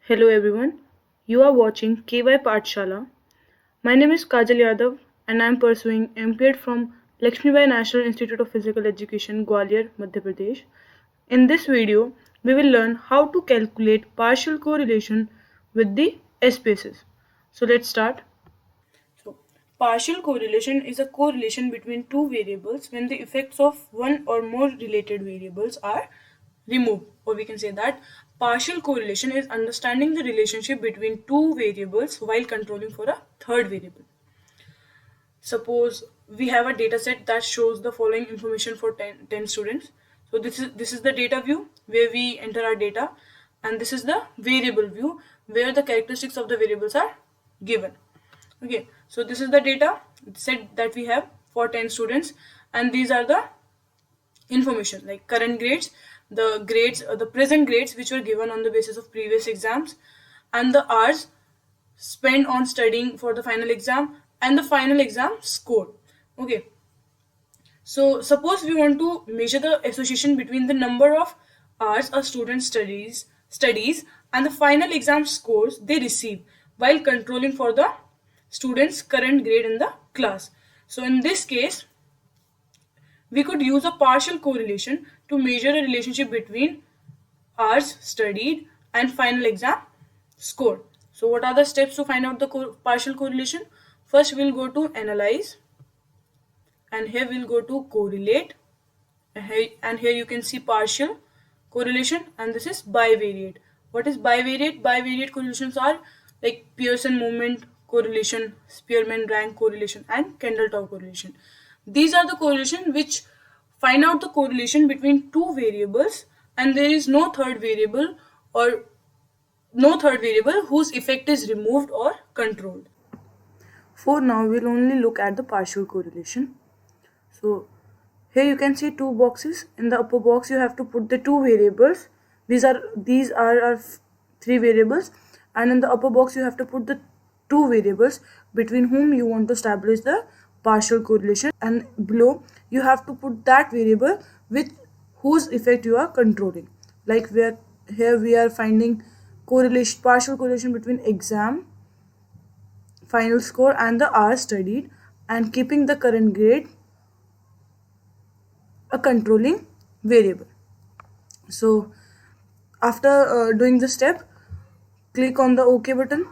Hello everyone, you are watching KY Pathshala. My name is Kajal Yadav and I am pursuing MPEd from Lakshmibai National Institute of Physical Education, Gwalior, Madhya Pradesh. In this video, we will learn how to calculate partial correlation with the SPSS. So let's start. So, partial correlation is a correlation between two variables when the effects of one or more related variables are removed. Or we can say that partial correlation is understanding the relationship between two variables while controlling for a third variable. Suppose we have a data set that shows the following information for 10 students. So this is the data view where we enter our data, and this is the variable view where the characteristics of the variables are given. Okay, so this is the data set that we have for 10 students, and these are the information like current grades, the present grades which were given on the basis of previous exams, and the hours spent on studying for the final exam, and the final exam score. Okay, so suppose we want to measure the association between the number of hours a student studies and the final exam scores they receive while controlling for the student's current grade in the class. So in this case, we could use a partial correlation to measure a relationship between hours studied and final exam score. So what are the steps to find out the partial correlation? First we'll go to analyze, and here we'll go to correlate, and here you can see partial correlation, and this is bivariate. What is bivariate? Bivariate correlations are like Pearson moment correlation, Spearman rank correlation, and Kendall-Tau correlation. These are the correlation which find out the correlation between two variables, and there is no third variable whose effect is removed or controlled. For now, we'll only look at the partial correlation. So here you can see two boxes. In the upper box, you have to put the two variables. These are our three variables, and in the upper box, you have to put the two variables between whom you want to establish the partial correlation, and below you have to put that variable with whose effect you are controlling. Like here we are finding partial correlation between exam final score and the hours studied, and keeping the current grade a controlling variable. So after doing the step, click on the OK button.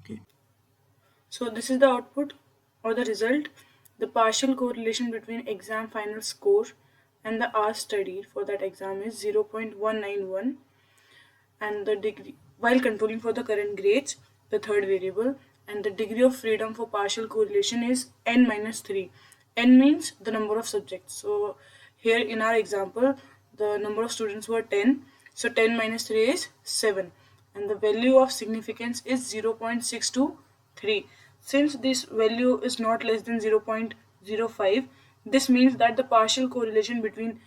Okay. So this is the output or the result. The partial correlation between exam final score and the hours studied for that exam is 0.191, and the degree while controlling for the current grades, the third variable, and the degree of freedom for partial correlation is n minus 3. N means the number of subjects. So here in our example, the number of students were 10, so 10 minus 3 is 7, and the value of significance is 0.623. Since this value is not less than 0.05, this means that the partial correlation between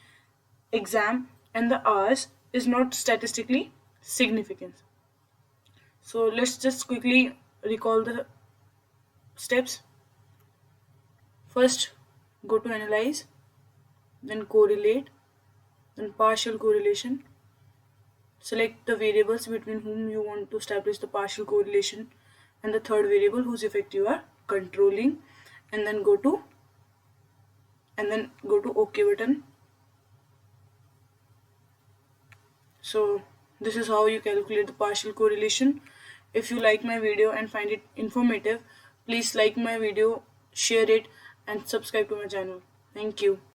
exam and the hours is not statistically significant. So let's just quickly recall the steps. First, go to analyze, then correlate, then partial correlation. Select the variables between whom you want to establish the partial correlation, and the third variable whose effect you are controlling, and then go to OK button. So this is how you calculate the partial correlation. If you like my video and find it informative, please like my video, share it, and subscribe to my channel. Thank you.